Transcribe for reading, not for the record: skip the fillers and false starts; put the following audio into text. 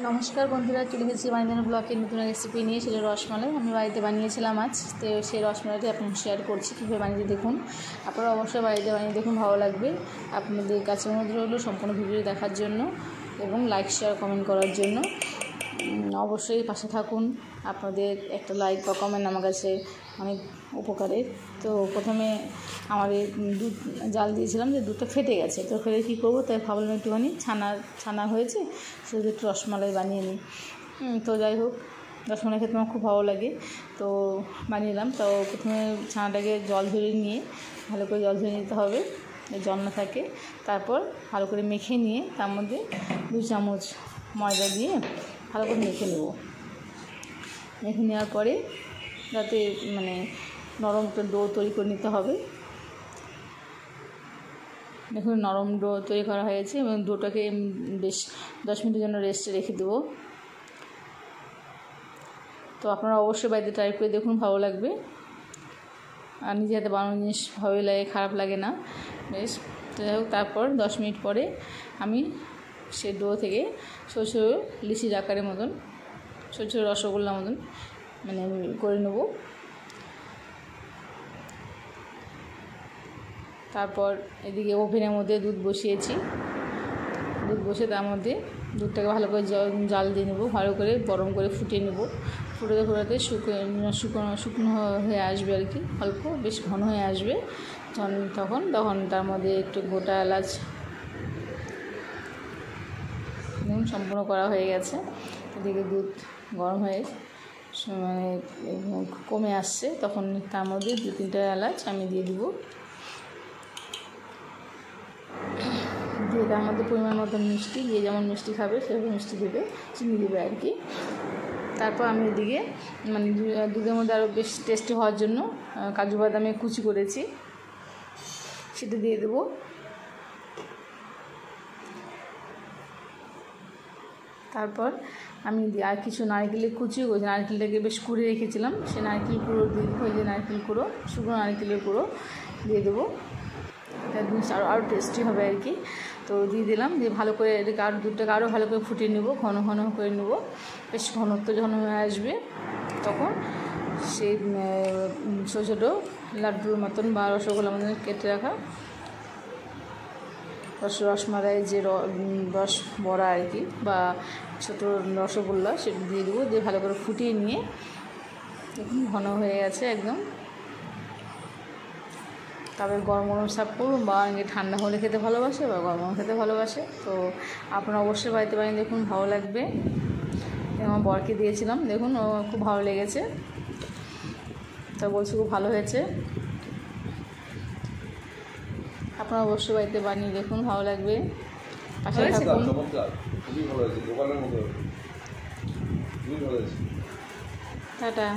নমস্কার বন্ধুরা, চলে গেছি বানিয়ে ব্লগের নতুন রেসিপি নিয়ে। সেটা রসমালাই আমি বাড়িতে বানিয়েছিলাম আজ। তো সেই রসমালাইটি আপনার শেয়ার করছি কীভাবে বানিয়ে দেখুন। আপনারা অবশ্যই বাড়িতে বানিয়ে দেখুন, ভালো লাগবে। আপনাদের কাছে অনুরোধ রইল সম্পূর্ণ ভিডিও দেখার জন্য এবং লাইক শেয়ার কমেন্ট করার জন্য। অবশ্যই পাশে থাকুন। আপনাদের একটা লাইক বা কমেন্ট আমার কাছে অনেক উপকারের। তো প্রথমে আমাদের দুধ জাল দিয়েছিলাম, যে দুধটা ফেটে গেছে। তো ফেটে কী করবো, তাই ভাবলাম একটুখানি ছানা হয়েছে, শুধু একটু রসমালাই বানিয়ে নিই। তো যাই হোক, রসমালাই খেতে আমার খুব ভালো লাগে, তো বানিয়ে নিলাম। তো প্রথমে ছানাটাকে জল ধরে নিয়ে ভালো করে জল ধরে নিতে হবে, জল না থাকে। তারপর ভালো করে মেখে নিয়ে তার মধ্যে 2 চামচ ময়দা দিয়ে ভালো করে মেখে নেব। মেখে নেওয়ার পরে যাতে নরম একটা ডো তৈরি করে নিতে হবে। দেখুন নরম ডো তৈরি করা হয়েছে এবং ডোটাকে বেশ 10 মিনিটের জন্য রেস্টে রেখে দেবো। তো আপনারা অবশ্যই বাড়িতে ট্রাই করে দেখুন, ভালো লাগবে। আর নিজে হাতে বানানো জিনিস ভালোই লাগে, খারাপ লাগে না বেশ। তো যাই হোক, তারপর 10 মিনিট পরে আমি সে ডো থেকে ছোটো ছোটো লিচির আকারের মতন, ছোটো ছোটো রসগোল্লার মতন করে নেব। তারপর এদিকে ওভেনের মধ্যে দুধ বসিয়েছি। দুধ বসে তার মধ্যে দুধটাকে ভালো করে জাল দিয়ে নেব, ভালো করে গরম করে ফুটিয়ে নেব। ফুটাতে শুকনো হয়ে আসবে আর কি, অল্প বেশ ঘন হয়ে আসবে তখন তার মধ্যে একটু গোটা এলাচ সম্পূর্ণ করা হয়ে গেছে। এদিকে দুধ গরম হয়ে কমে আসছে, তখন তার মধ্যে 2-3টা এলাচ আমি দিয়ে দিব। দিয়ে তার মধ্যে পরিমাণ মতো মিষ্টি, যে যেমন মিষ্টি খাবে সেরকম মিষ্টি দেবে, চিনি দেবে আর কি। তারপর আমি এদিকে দুধের মধ্যে আরও বেশ টেস্টি হওয়ার জন্য কাজু বাদামে কুচি করেছি, সেটা দিয়ে দেবো। তারপর আমি আর কিছু নারকেলের কুচিও করেছি, নারকেলটাকে বেশ কুড়ে রেখেছিলাম, সে নারকেল কুড়ো দিয়ে দেবো। এই যে নারকেল কুড়ো, শুকনো নারকেলের কুড়ো দিয়ে দেবো, এটা জিনিস আরও টেস্টি হবে আর কি। তো দিয়ে দিলাম, দিয়ে ভালো করে এটাকে দুধটাকে আরও ভালো করে ফুটিয়ে নেব, ঘন ঘন করে নেব। বেশ ঘনত্ব যখন হয়ে আসবে তখন সেই ছোটো ছোটো লাড্ডুর মতন বা রসগোল্লার মতন কেটে রাখা রসমালাই যে রস বড়া আর কি, বা ছোটো রসগোল্লা, সেটা দিয়ে দেবো। দিয়ে ভালো করে ফুটিয়ে নিয়ে দেখুন ঘন হয়ে গেছে একদম। তবে গরম গরম সার্ভ করুন, বা অনেকে ঠান্ডা হলে খেতে ভালোবাসে বা গরম গরম খেতে ভালোবাসে। তো আপনারা অবশ্যই বাড়িতে বানিয়ে দেখুন, ভালো লাগবে। আমার বরকে দিয়েছিলাম, দেখুন ও খুব ভালো লেগেছে, তা বলছি খুব ভালো হয়েছে। আপনারা অবশ্যই বাড়িতে বানিয়ে দেখুন, ভালো লাগবে। পাশে থাকুন। টাটা।